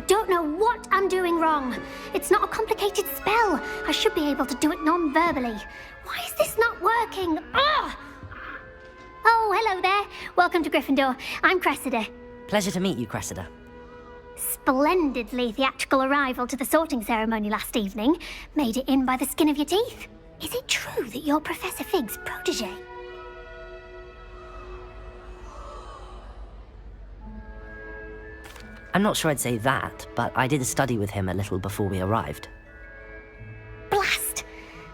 don't know what I'm doing wrong. It's not a complicated spell. I should be able to do it non-verbally. Why is this not working? Ugh! Oh, hello there. Welcome to Gryffindor. I'm Cressida. Pleasure to meet you, Cressida. Splendidly theatrical arrival to the sorting ceremony last evening. Made it in by the skin of your teeth. Is it true that you're Professor Fig's protege? I'm not sure I'd say that, but I did study with him a little before we arrived. Blast!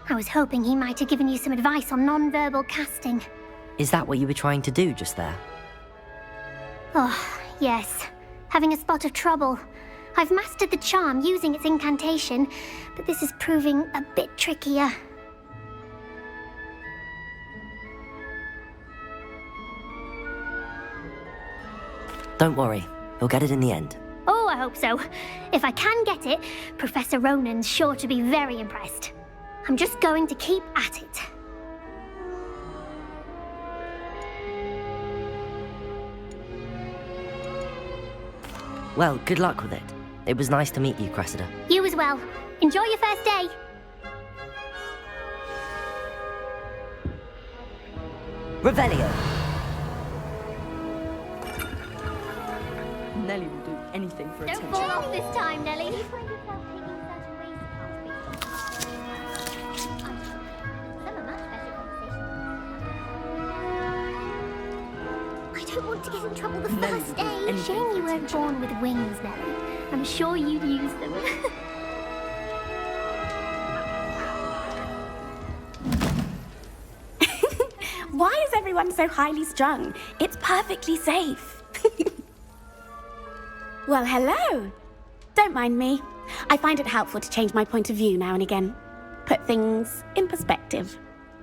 I was hoping he might have given you some advice on non-verbal casting. Is that what you were trying to do just there? Oh, yes. Having a spot of trouble. I've mastered the charm using its incantation, but this is proving a bit trickier. Don't worry, you'll get it in the end. Oh, I hope so. If I can get it, Professor Ronan's sure to be very impressed. I'm just going to keep at it. Well, good luck with it. It was nice to meet you, Cressida. You as well. Enjoy your first day. Revelio! Nelly will do anything for attention. Don't fall off this time, Nelly. I don't want to get in trouble the Nelly first will do day. anything Shame you for weren't born with wings, Nelly. I'm sure you'd use them. Why is everyone so highly strung? It's perfectly safe. Well, hello. Don't mind me. I find it helpful to change my point of view now and again. Put things in perspective.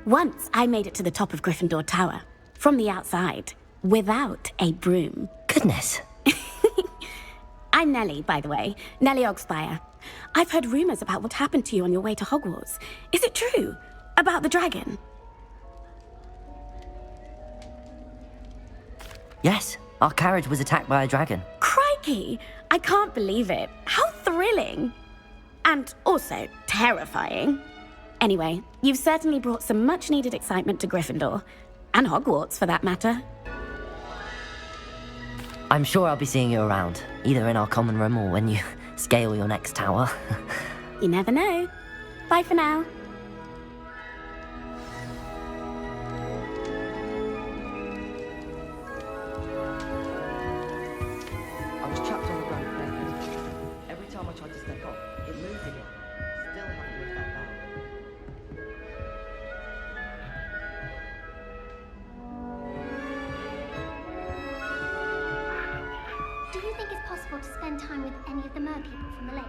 Once I made it to the top of Gryffindor Tower, from the outside, without a broom. Goodness. I'm Nelly, by the way. Nelly Ogspire. I've heard rumors about what happened to you on your way to Hogwarts. Is it true? About the dragon? Yes, our carriage was attacked by a dragon. Crikey! I can't believe it. How thrilling! And also terrifying. Anyway, you've certainly brought some much-needed excitement to Gryffindor. And Hogwarts, for that matter. I'm sure I'll be seeing you around, either in our common room or when you scale your next tower. You never know. Bye for now. I was trapped on the ground there. Every time I tried to step off, it moved again. Still haven't lived that down. Do you think it's possible to spend time with any of the merpeople from the lake?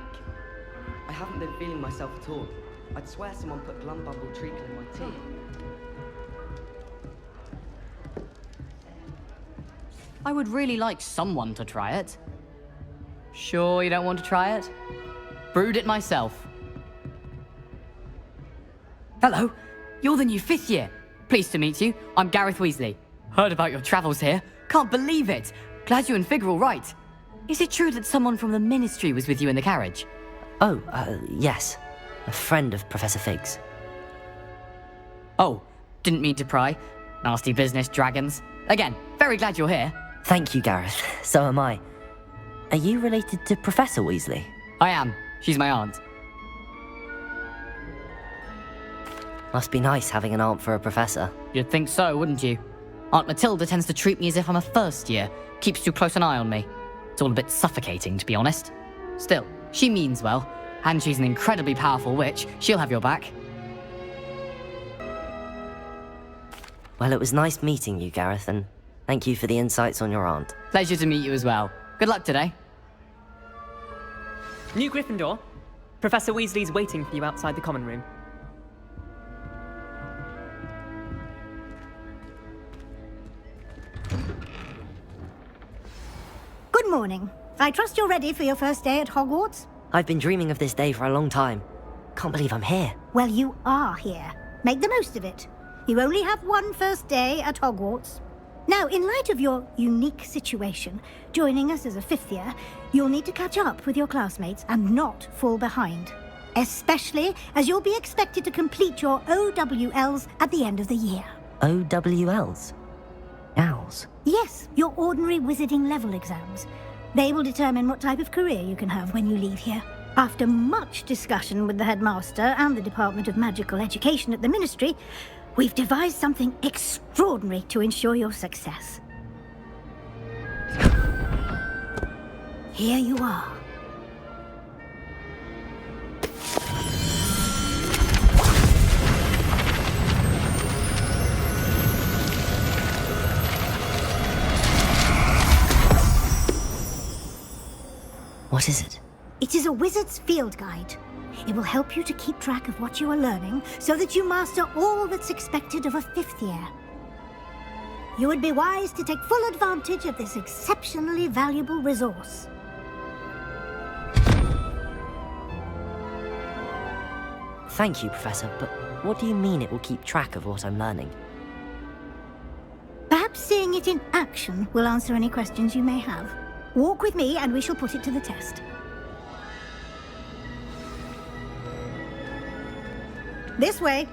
I haven't been feeling myself at all. I'd swear someone put Glumbumble treacle in my tea. I would really like someone to try it. Sure you don't want to try it? Brewed it myself. Hello, you're the new 5th year. Pleased to meet you. I'm Gareth Weasley. Heard about your travels here. Can't believe it. Glad you and Fig are all right. Is it true that someone from the Ministry was with you in the carriage? Oh, yes. A friend of Professor Fig's. Oh, didn't mean to pry. Nasty business, dragons. Again, very glad you're here. Thank you, Gareth. So am I. Are you related to Professor Weasley? I am. She's my aunt. Must be nice having an aunt for a professor. You'd think so, wouldn't you? Aunt Matilda tends to treat me as if I'm a first year. Keeps too close an eye on me. It's all a bit suffocating, to be honest. Still, she means well. And she's an incredibly powerful witch. She'll have your back. Well, it was nice meeting you, Gareth, and thank you for the insights on your aunt. Pleasure to meet you as well. Good luck today. New Gryffindor. Professor Weasley's waiting for you outside the common room. Good morning. I trust you're ready for your first day at Hogwarts? I've been dreaming of this day for a long time. Can't believe I'm here. Well, you are here. Make the most of it. You only have one first day at Hogwarts. Now, in light of your unique situation, joining us as a 5th year, you'll need to catch up with your classmates and not fall behind. Especially as you'll be expected to complete your OWLs at the end of the year. OWLs? Owls? Yes, your ordinary wizarding level exams. They will determine what type of career you can have when you leave here. After much discussion with the headmaster and the Department of Magical Education at the Ministry, we've devised something extraordinary to ensure your success. Here you are. What is it? It is a wizard's field guide. It will help you to keep track of what you are learning so that you master all that's expected of a 5th year. You would be wise to take full advantage of this exceptionally valuable resource. Thank you, Professor, but what do you mean it will keep track of what I'm learning? Perhaps seeing it in action will answer any questions you may have. Walk with me and we shall put it to the test. This way.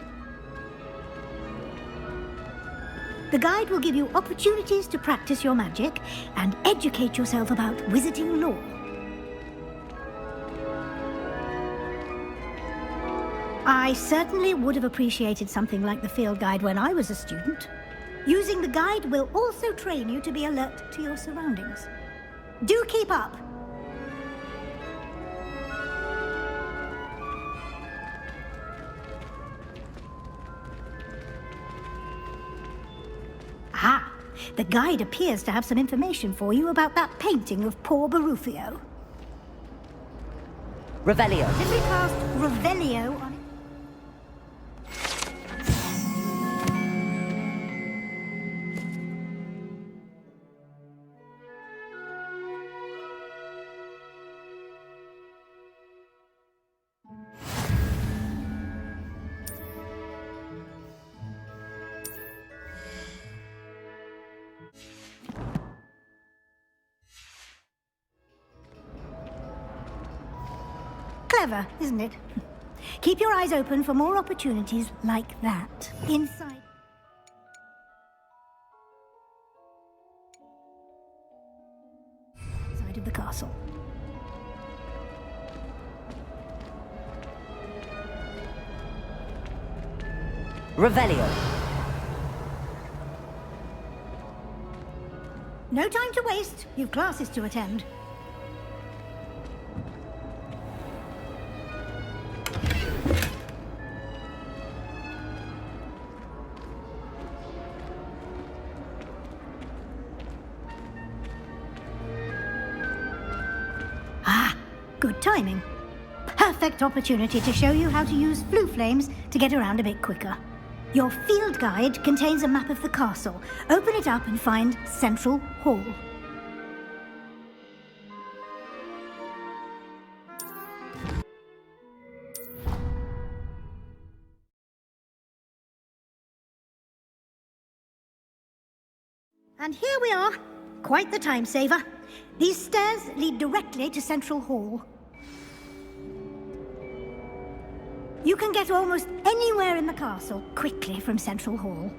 The guide will give you opportunities to practice your magic and educate yourself about wizarding lore. I certainly would have appreciated something like the field guide when I was a student. Using the guide will also train you to be alert to your surroundings. Do keep up! Ah, the guide appears to have some information for you about that painting of poor Barufio. Revelio! Simply cast Revelio on it. Clever, isn't it? Keep your eyes open for more opportunities like that. Inside of the castle. Revelio! No time to waste. You've classes to attend. Good timing. Perfect opportunity to show you how to use flue flames to get around a bit quicker. Your field guide contains a map of the castle. Open it up and find Central Hall. And here we are. Quite the time saver. These stairs lead directly to Central Hall. You can get almost anywhere in the castle quickly from Central Hall.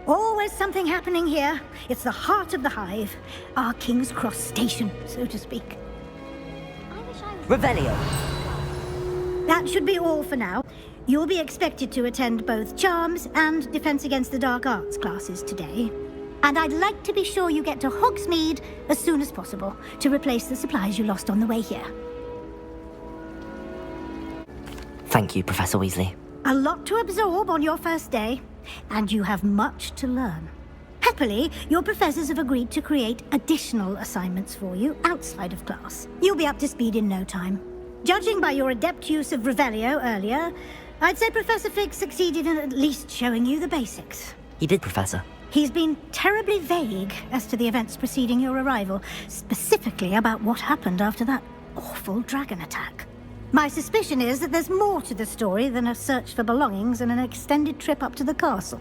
Always something happening here. It's the heart of the hive. Our King's Cross station, so to speak. Revelio! That should be all for now. You'll be expected to attend both Charms and Defense Against the Dark Arts classes today. And I'd like to be sure you get to Hogsmeade as soon as possible to replace the supplies you lost on the way here. Thank you, Professor Weasley. A lot to absorb on your first day, and you have much to learn. Happily, your professors have agreed to create additional assignments for you outside of class. You'll be up to speed in no time. Judging by your adept use of Revelio earlier, I'd say Professor Fig succeeded in at least showing you the basics. He did, Professor. He's been terribly vague as to the events preceding your arrival, specifically about what happened after that awful dragon attack. My suspicion is that there's more to the story than a search for belongings and an extended trip up to the castle.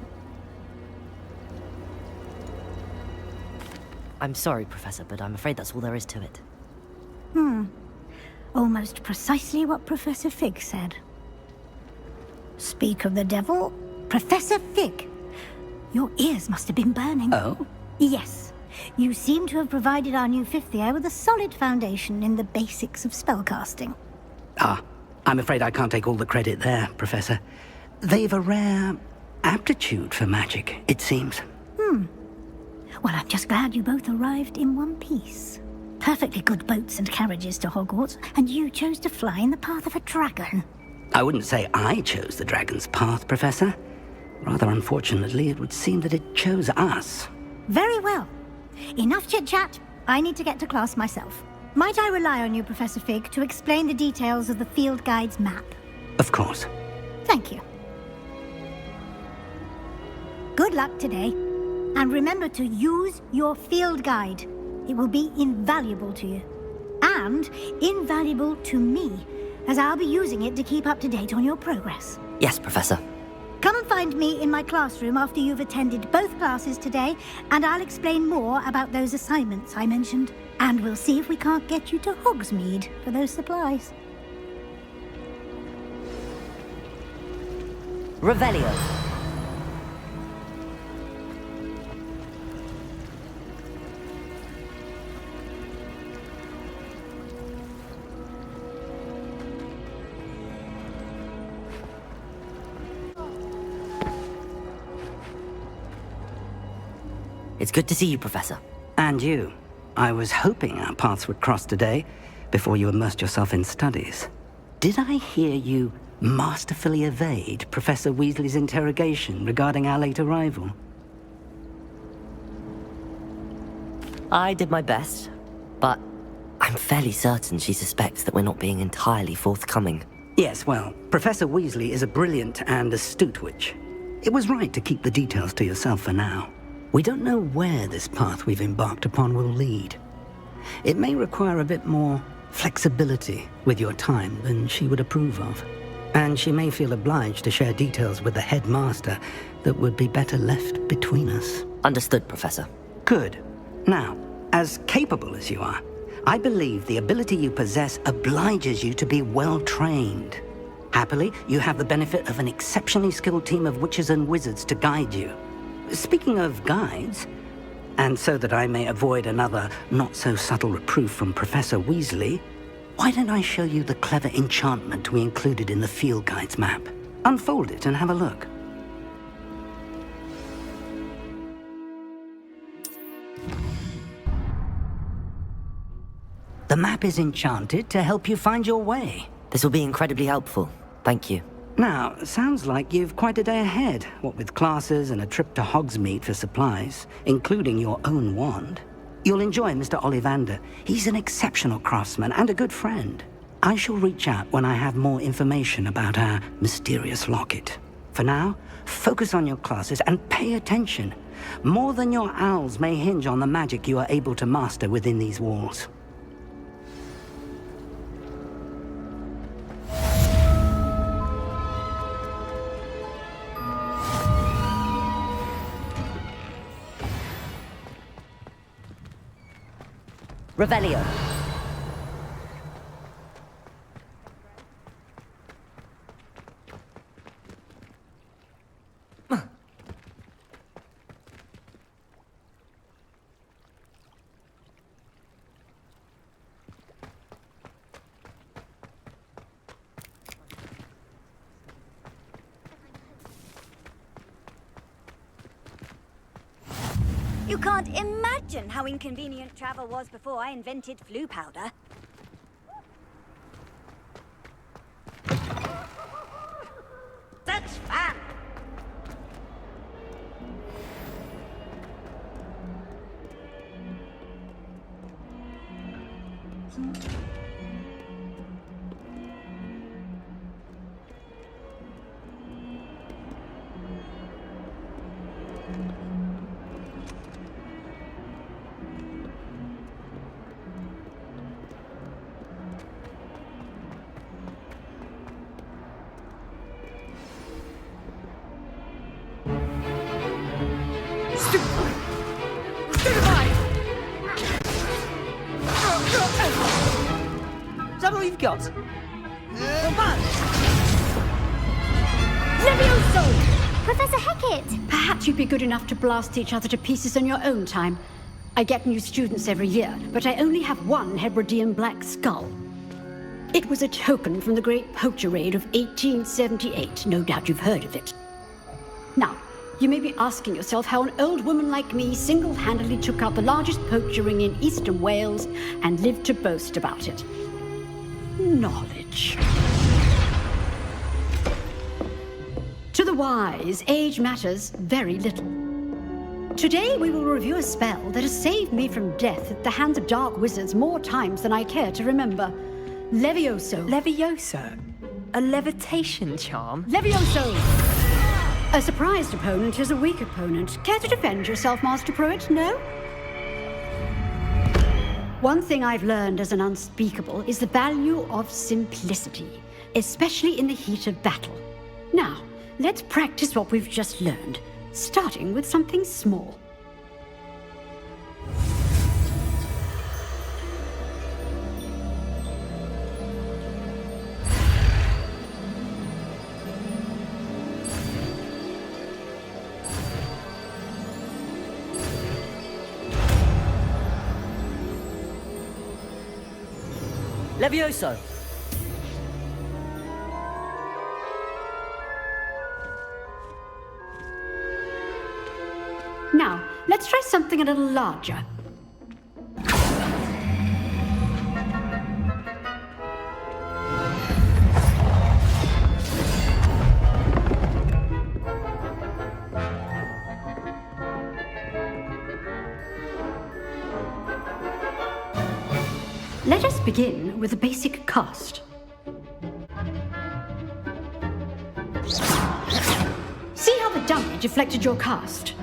I'm sorry, Professor, but I'm afraid that's all there is to it. Almost precisely what Professor Fig said. Speak of the devil, Professor Fig. Your ears must have been burning. Oh? Yes. You seem to have provided our new fifth year with a solid foundation in the basics of spellcasting. Ah, I'm afraid I can't take all the credit there, Professor. They've a rare aptitude for magic, it seems. Well, I'm just glad you both arrived in one piece. Perfectly good boats and carriages to Hogwarts, and you chose to fly in the path of a dragon. I wouldn't say I chose the dragon's path, Professor. Rather unfortunately, it would seem that it chose us. Very well. Enough chit-chat. I need to get to class myself. Might I rely on you, Professor Fig, to explain the details of the field guide's map? Of course. Thank you. Good luck today. And remember to use your field guide. It will be invaluable to you. And invaluable to me, as I'll be using it to keep up to date on your progress. Yes, Professor. Come and find me in my classroom after you've attended both classes today, and I'll explain more about those assignments I mentioned. And we'll see if we can't get you to Hogsmeade for those supplies. Revelio. It's good to see you, Professor. And you. I was hoping our paths would cross today, before you immersed yourself in studies. Did I hear you masterfully evade Professor Weasley's interrogation regarding our late arrival? I did my best, but I'm fairly certain she suspects that we're not being entirely forthcoming. Yes, well, Professor Weasley is a brilliant and astute witch. It was right to keep the details to yourself for now. We don't know where this path we've embarked upon will lead. It may require a bit more flexibility with your time than she would approve of. And she may feel obliged to share details with the headmaster that would be better left between us. Understood, Professor. Good. Now, as capable as you are, I believe the ability you possess obliges you to be well trained. Happily, you have the benefit of an exceptionally skilled team of witches and wizards to guide you. Speaking of guides, and so that I may avoid another not-so-subtle reproof from Professor Weasley, why don't I show you the clever enchantment we included in the field guide's map? Unfold it and have a look. The map is enchanted to help you find your way. This will be incredibly helpful. Thank you. Now, sounds like you've quite a day ahead, what with classes and a trip to Hogsmeade for supplies, including your own wand. You'll enjoy Mr. Ollivander. He's an exceptional craftsman and a good friend. I shall reach out when I have more information about our mysterious locket. For now, focus on your classes and pay attention. More than your owls may hinge on the magic you are able to master within these walls. Revelio. You can't imagine how inconvenient travel was before I invented flu powder. That's fun! got? Levioso! Professor Hecat! Perhaps you'd be good enough to blast each other to pieces in your own time. I get new students every year, but I only have one Hebridean black skull. It was a token from the Great Poacher Raid of 1878. No doubt you've heard of it. Now, you may be asking yourself how an old woman like me single-handedly took out the largest poacher ring in eastern Wales and lived to boast about it. Knowledge. To the wise, age matters very little. Today we will review a spell that has saved me from death at the hands of dark wizards more times than I care to remember. Levioso. Levioso? A levitation charm? Levioso! A surprised opponent is a weak opponent. Care to defend yourself, Master Pruitt? No? One thing I've learned as an unspeakable is the value of simplicity, especially in the heat of battle. Now, let's practice what we've just learned, starting with something small. Levioso! Now, let's try something a little larger. Let us begin with a basic cast. See how the dummy deflected your cast?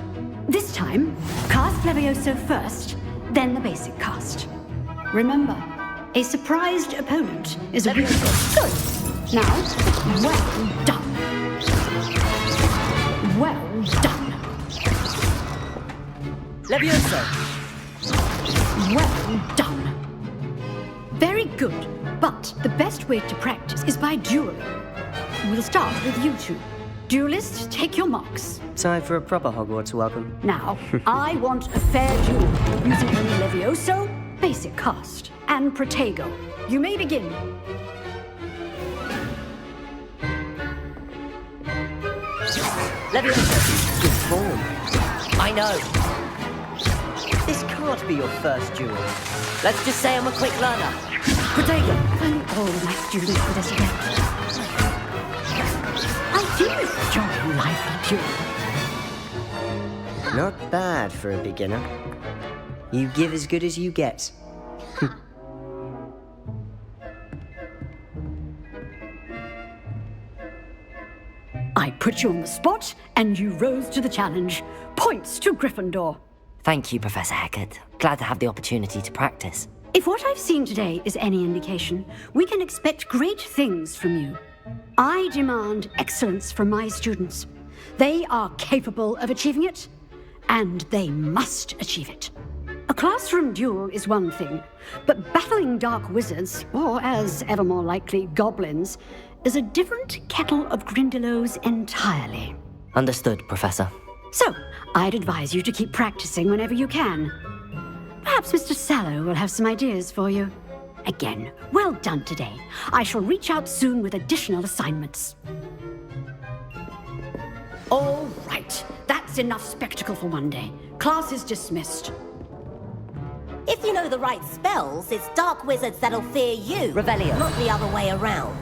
This time, cast Levioso first, then the basic cast. Remember, a surprised opponent is a weak. Good. Now, well done. Well done. Levioso! Well done. Very good, but the best way to practice is by dueling. We'll start with you two. Duelists, take your marks. Time for a proper Hogwarts welcome. Now, I want a fair duel using only Levioso, basic cast, and Protego. You may begin. Levioso! Good form. I know. This can't be your first duel. Let's just say I'm a quick learner. Protego. If only all my students were this adept. I do enjoy lively duel. Not bad for a beginner. You give as good as you get. I put you on the spot, and you rose to the challenge. Points to Gryffindor. Thank you, Professor Hecat. Glad to have the opportunity to practice. If what I've seen today is any indication, we can expect great things from you. I demand excellence from my students. They are capable of achieving it, and they must achieve it. A classroom duel is one thing, but battling dark wizards, or as ever more likely, goblins, is a different kettle of Grindylows entirely. Understood, Professor. So, I'd advise you to keep practicing whenever you can. Perhaps Mr. Sallow will have some ideas for you. Again, well done today. I shall reach out soon with additional assignments. All right, that's enough spectacle for one day. Class is dismissed. If you know the right spells, it's dark wizards that'll fear you. Revelio. Not the other way around.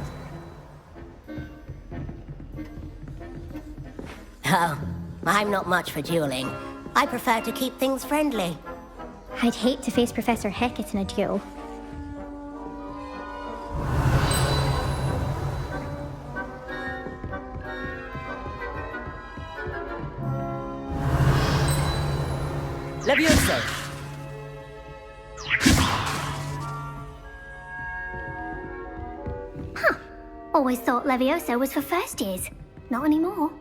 Oh, I'm not much for dueling. I prefer to keep things friendly. I'd hate to face Professor Hecat in a duel. Levioso! Huh. Always thought Levioso was for first years. Not anymore.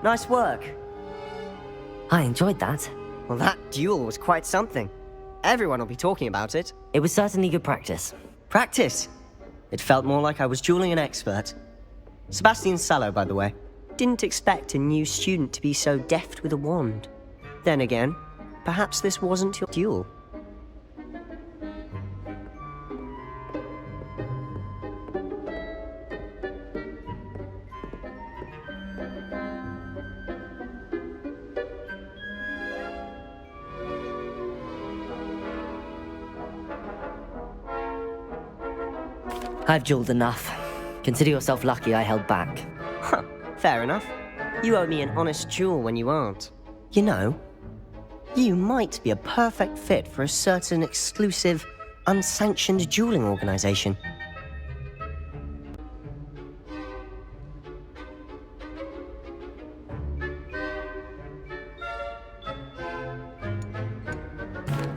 Nice work. I enjoyed that. Well, that duel was quite something. Everyone will be talking about it. It was certainly good practice. Practice? It felt more like I was dueling an expert. Sebastian Sallow, by the way. Didn't expect a new student to be so deft with a wand. Then again, perhaps this wasn't your duel. I've dueled enough. Consider yourself lucky I held back. Huh, fair enough. You owe me an honest duel when you aren't. You know, you might be a perfect fit for a certain exclusive, unsanctioned dueling organization.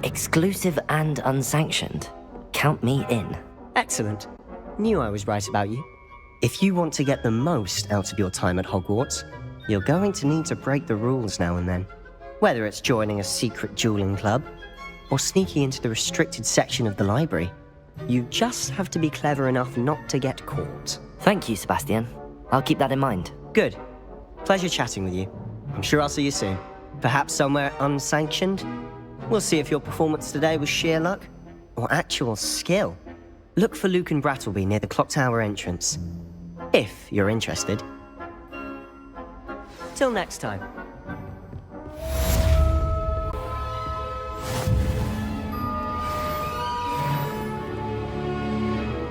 Exclusive and unsanctioned. Count me in. Excellent. Knew I was right about you. If you want to get the most out of your time at Hogwarts, you're going to need to break the rules now and then. Whether it's joining a secret dueling club, or sneaking into the restricted section of the library, you just have to be clever enough not to get caught. Thank you, Sebastian. I'll keep that in mind. Good. Pleasure chatting with you. I'm sure I'll see you soon. Perhaps somewhere unsanctioned? We'll see if your performance today was sheer luck, or actual skill. Look for Luke and Brattleby near the clock tower entrance. If you're interested. Till next time.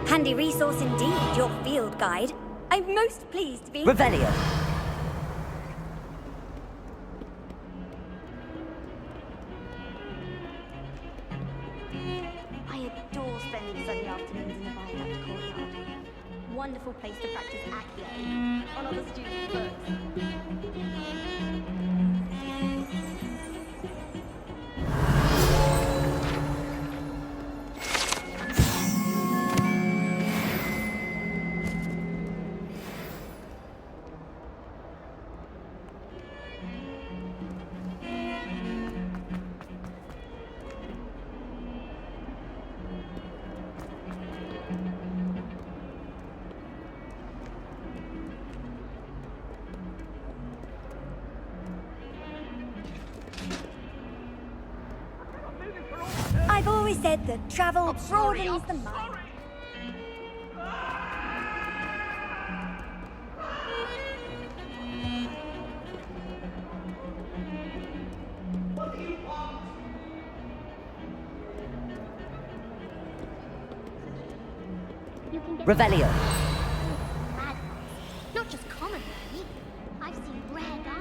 Handy resource indeed, your field guide. I'm most pleased to be... Revelio. I adore spending sunny afternoons in the viaduct courtyard. Wonderful place to practice Accio on other students' books. I've always said that travel broadens the mind. Revelio. Rad, not just common, really. I've seen rare guns.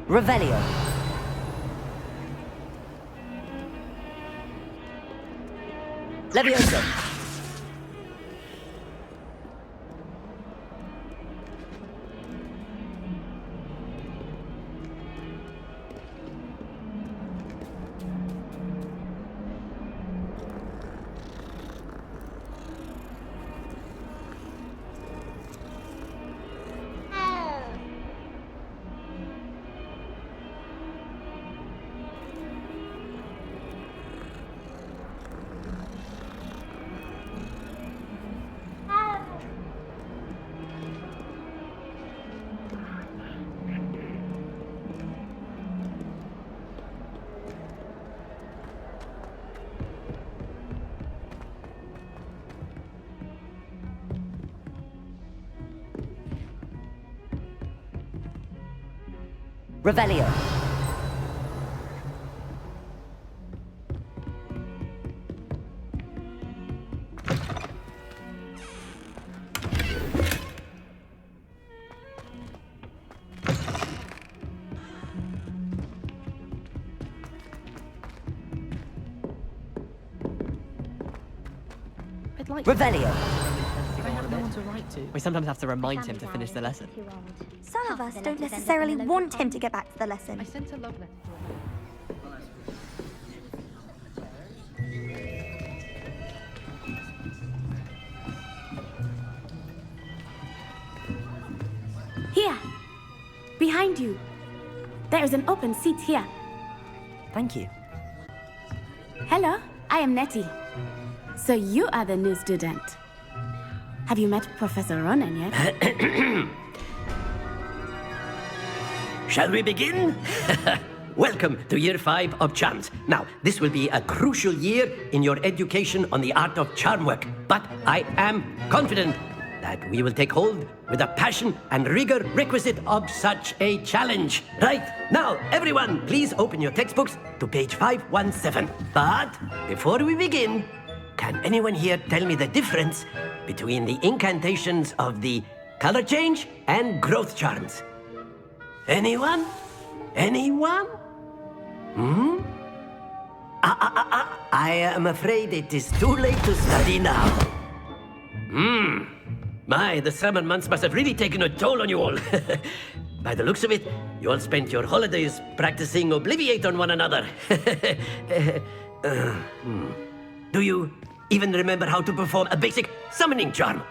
Revelio. Levioso. Revelio. I I'd like Revelio. I have no one to write to. We sometimes have to remind him to finish the lesson. Some of us don't necessarily want him to get back to the lesson. I sent a love letter to Here. Behind you. There is an open seat here. Thank you. Hello, I am Nettie. So you are the new student. Have you met Professor Ronan yet? Shall we begin? Welcome to Year 5 of Charms. Now, this will be a crucial year in your education on the art of charm work. But I am confident that we will take hold with the passion and rigor requisite of such a challenge. Right, now, everyone, please open your textbooks to page 517. But before we begin, can anyone here tell me the difference between the incantations of the color change and growth charms? Anyone? Anyone? I am afraid it is too late to study now. My, the summer months must have really taken a toll on you all. By the looks of it, you all spent your holidays practicing Obliviate on one another. Do you even remember how to perform a basic summoning charm?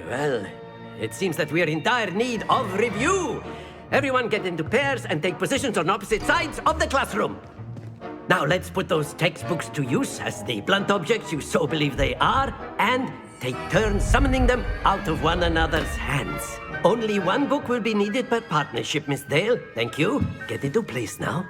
Well, it seems that we are in dire need of review. Everyone get into pairs and take positions on opposite sides of the classroom. Now let's put those textbooks to use as the blunt objects you so believe they are, and take turns summoning them out of one another's hands. Only one book will be needed per partnership, Miss Dale. Thank you. Get into place now.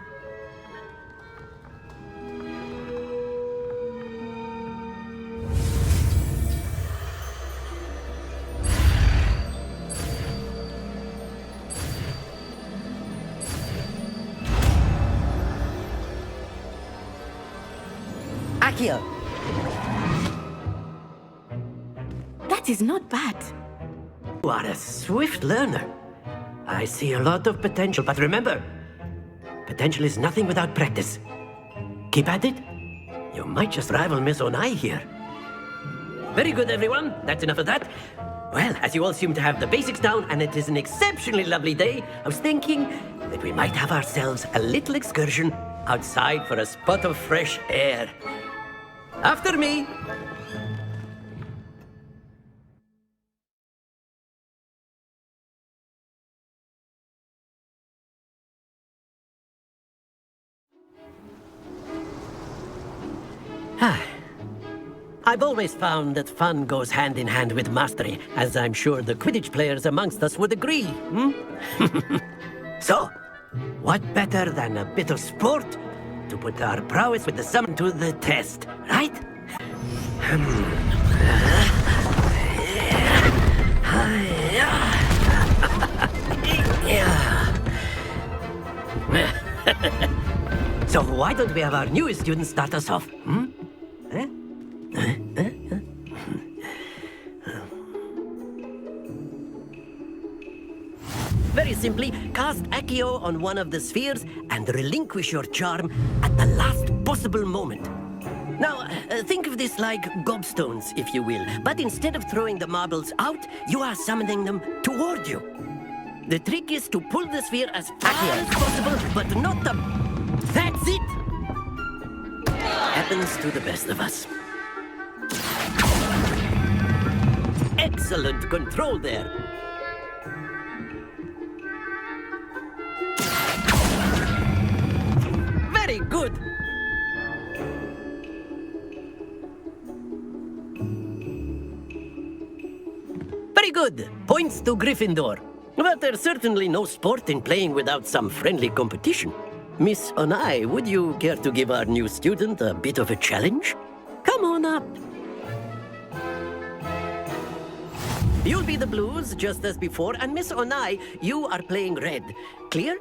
Accio. That is not bad. You are a swift learner. I see a lot of potential, but remember, potential is nothing without practice. Keep at it. You might just rival Miss Onai here. Very good, everyone. That's enough of that. Well, as you all seem to have the basics down, and it is an exceptionally lovely day, I was thinking that we might have ourselves a little excursion outside for a spot of fresh air. After me. I've always found that fun goes hand in hand with mastery, as I'm sure the Quidditch players amongst us would agree. So, what better than a bit of sport to put our prowess with the summon to the test, right? So why don't we have our newest student start us off? Very simply, cast Accio on one of the spheres and relinquish your charm at the last possible moment. Now, think of this like gobstones, if you will, but instead of throwing the marbles out, you are summoning them toward you. The trick is to pull the sphere as far as possible, but not the... That's it! Happens to the best of us. Excellent control there. Very good. Very good. Points to Gryffindor. But there's certainly no sport in playing without some friendly competition. Miss Onai, would you care to give our new student a bit of a challenge? Come on up. You'll be the blues, just as before, and Miss Onai, you are playing red. Clear?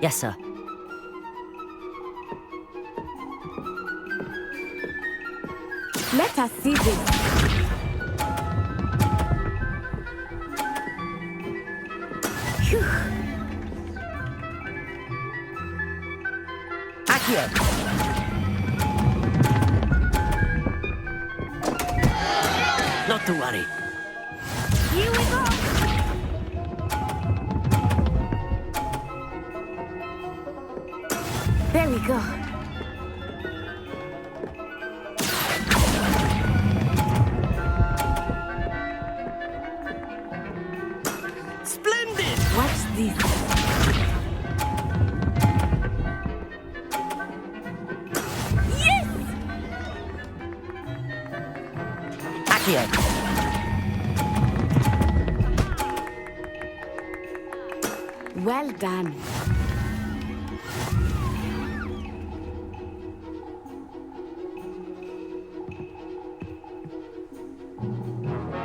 Yes, sir. Let us see this. Phew. Accio. to worry. Here we go! There we go. Splendid! Watch this. Yes! Accio! Well done.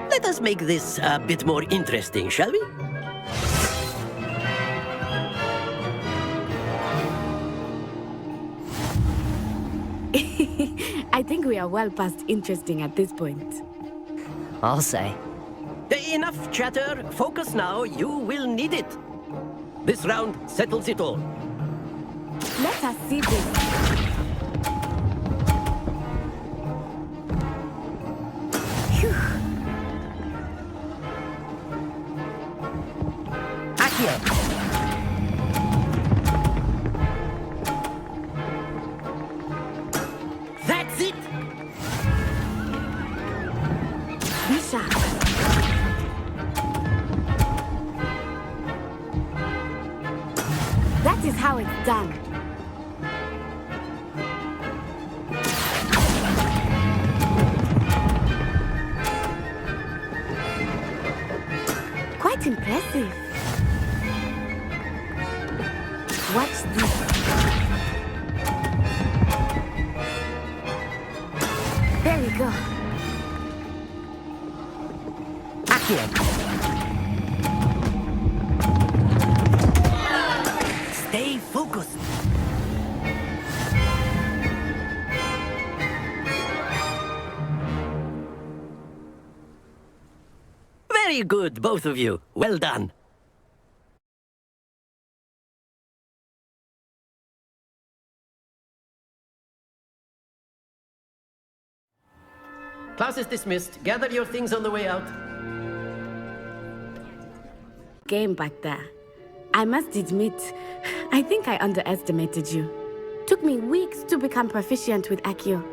Let us make this a bit more interesting, shall we? I think we are well past interesting at this point. I'll say. Enough chatter. Focus now. You will need it. This round settles it all. Let us see this. Phew. Accio! That's it! Be sharp. That is how it's done. Quite impressive. Watch this. There we go. Accio! Stay focused. Very good, both of you. Well done. Class is dismissed. Gather your things on the way out. Game back there. I must admit, I think I underestimated you. Took me weeks to become proficient with Accio.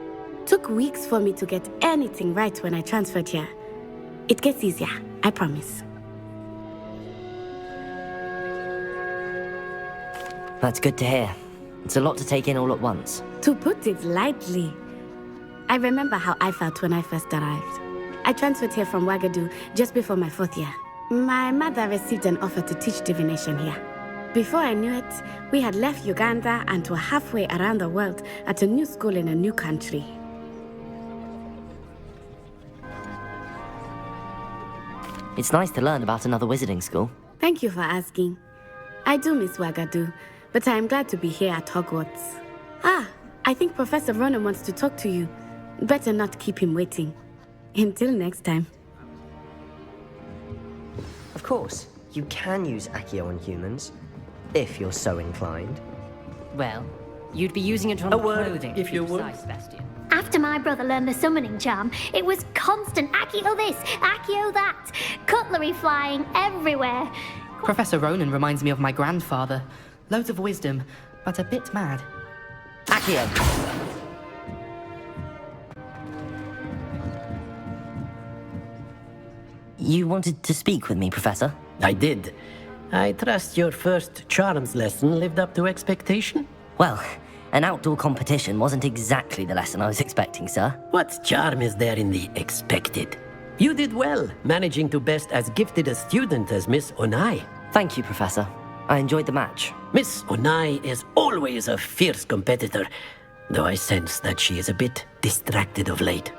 Took weeks for me to get anything right when I transferred here. It gets easier, I promise. That's good to hear. It's a lot to take in all at once. To put it lightly, I remember how I felt when I first arrived. I transferred here from Ouagadougou just before my 4th year. My mother received an offer to teach divination here. Before I knew it, we had left Uganda and were halfway around the world at a new school in a new country. It's nice to learn about another wizarding school. Thank you for asking. I do miss Ouagadougou, but I am glad to be here at Hogwarts. Ah, I think Professor Ronan wants to talk to you. Better not keep him waiting. Until next time. Of course, you can use Accio on humans, if you're so inclined. Well, you'd be using it on A word, clothing, if to be you would. precise, Sebastian. After my brother learned the summoning charm, it was constant Accio this, Accio that, cutlery flying everywhere. Professor Ronan reminds me of my grandfather. Loads of wisdom, but a bit mad. Accio! You wanted to speak with me, Professor? I did. I trust your first charms lesson lived up to expectation? Well, an outdoor competition wasn't exactly the lesson I was expecting, sir. What charm is there in the expected? You did well, managing to best as gifted a student as Miss Onai. Thank you, Professor. I enjoyed the match. Miss Onai is always a fierce competitor, though I sense that she is a bit distracted of late.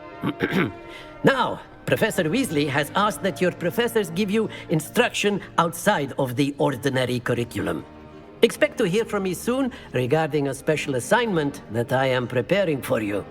Now, Professor Weasley has asked that your professors give you instruction outside of the ordinary curriculum. Expect to hear from me soon regarding a special assignment that I am preparing for you.